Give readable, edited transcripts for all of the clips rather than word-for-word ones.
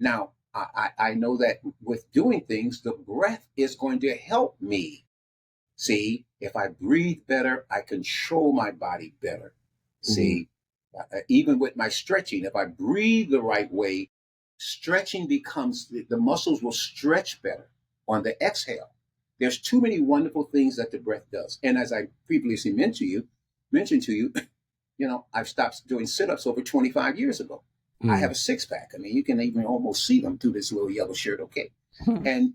Now, I know that with doing things, the breath is going to help me. See, if I breathe better, I control my body better. See, even with my stretching, if I breathe the right way, stretching becomes, the muscles will stretch better on the exhale. There's too many wonderful things that the breath does. And as I previously mentioned to you, I've stopped doing sit-ups over 25 years ago. I have a six pack. I mean, you can even almost see them through this little yellow shirt. Okay. And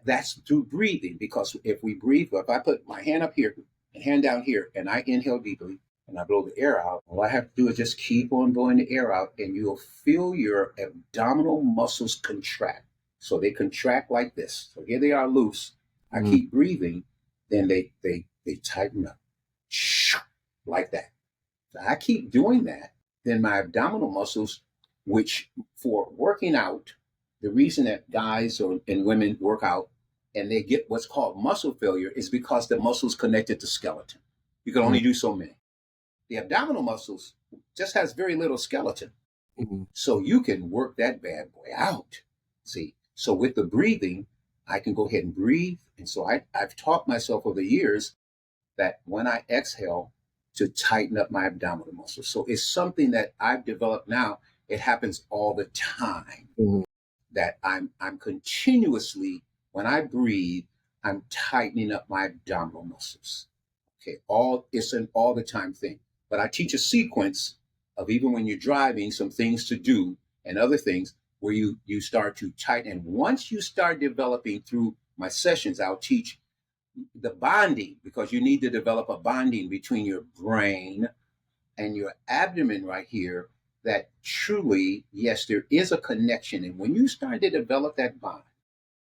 that's through breathing, because if we breathe, if I put my hand up here and hand down here and I inhale deeply and I blow the air out, all I have to do is just keep on blowing the air out and you'll feel your abdominal muscles contract. So they contract like this. So here they are loose. I keep breathing, then they tighten up like that. So I keep doing that. Then my abdominal muscles, which for working out, the reason that guys and women work out and they get what's called muscle failure is because the muscles connected to skeleton. You can only do so many. The abdominal muscles just has very little skeleton. So you can work that bad boy out. See, so with the breathing, I can go ahead and breathe. And so I've taught myself over the years that when I exhale, to tighten up my abdominal muscles. So it's something that I've developed now. It happens all the time. That I'm continuously, when I breathe, I'm tightening up my abdominal muscles. Okay, it's an all the time thing. But I teach a sequence of, even when you're driving, some things to do and other things where you start to tighten. And once you start developing through my sessions, I'll teach the bonding, because you need to develop a bonding between your brain and your abdomen right here, that truly, yes, there is a connection. And when you start to develop that bond,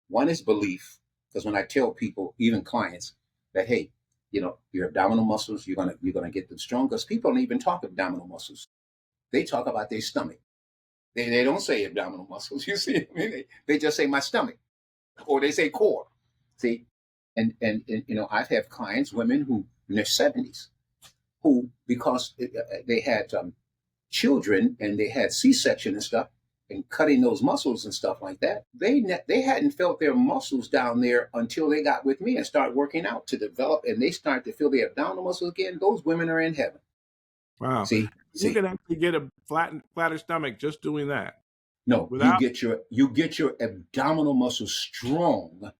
one is belief, because when I tell people, even clients, that, hey, your abdominal muscles, you're gonna get them strong, because people don't even talk abdominal muscles. They talk about their stomach. They don't say abdominal muscles. You see, they just say my stomach, or they say core. See, and I've had clients, women who in their 70s, who, because they had children and they had C-section and stuff, and cutting those muscles and stuff like that, they hadn't felt their muscles down there until they got with me and started working out to develop, and they start to feel the abdominal muscles again. Those women are in heaven. Wow. See, you can actually get a flatter stomach just doing that. No, you get your abdominal muscles strong.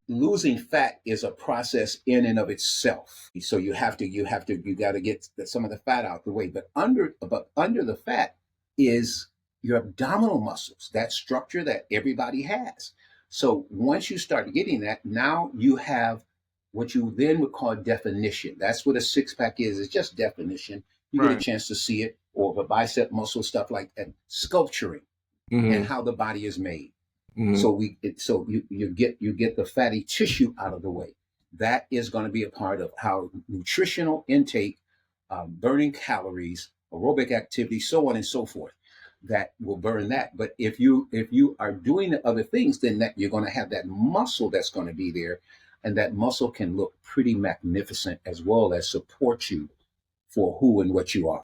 Losing fat is a process in and of itself. So you got to get some of the fat out the way. But under the fat is your abdominal muscles, that structure that everybody has. So once you start getting that, now you have what you then would call definition. That's what a six pack is. It's just definition. You get a chance to see it, or the bicep muscle, stuff like that, sculpturing and how the body is made. So you get the fatty tissue out of the way. That is going to be a part of how nutritional intake, burning calories, aerobic activity, so on and so forth, that will burn that. But if you are doing the other things, then that you're going to have that muscle that's going to be there, and that muscle can look pretty magnificent as well as support you for who and what you are.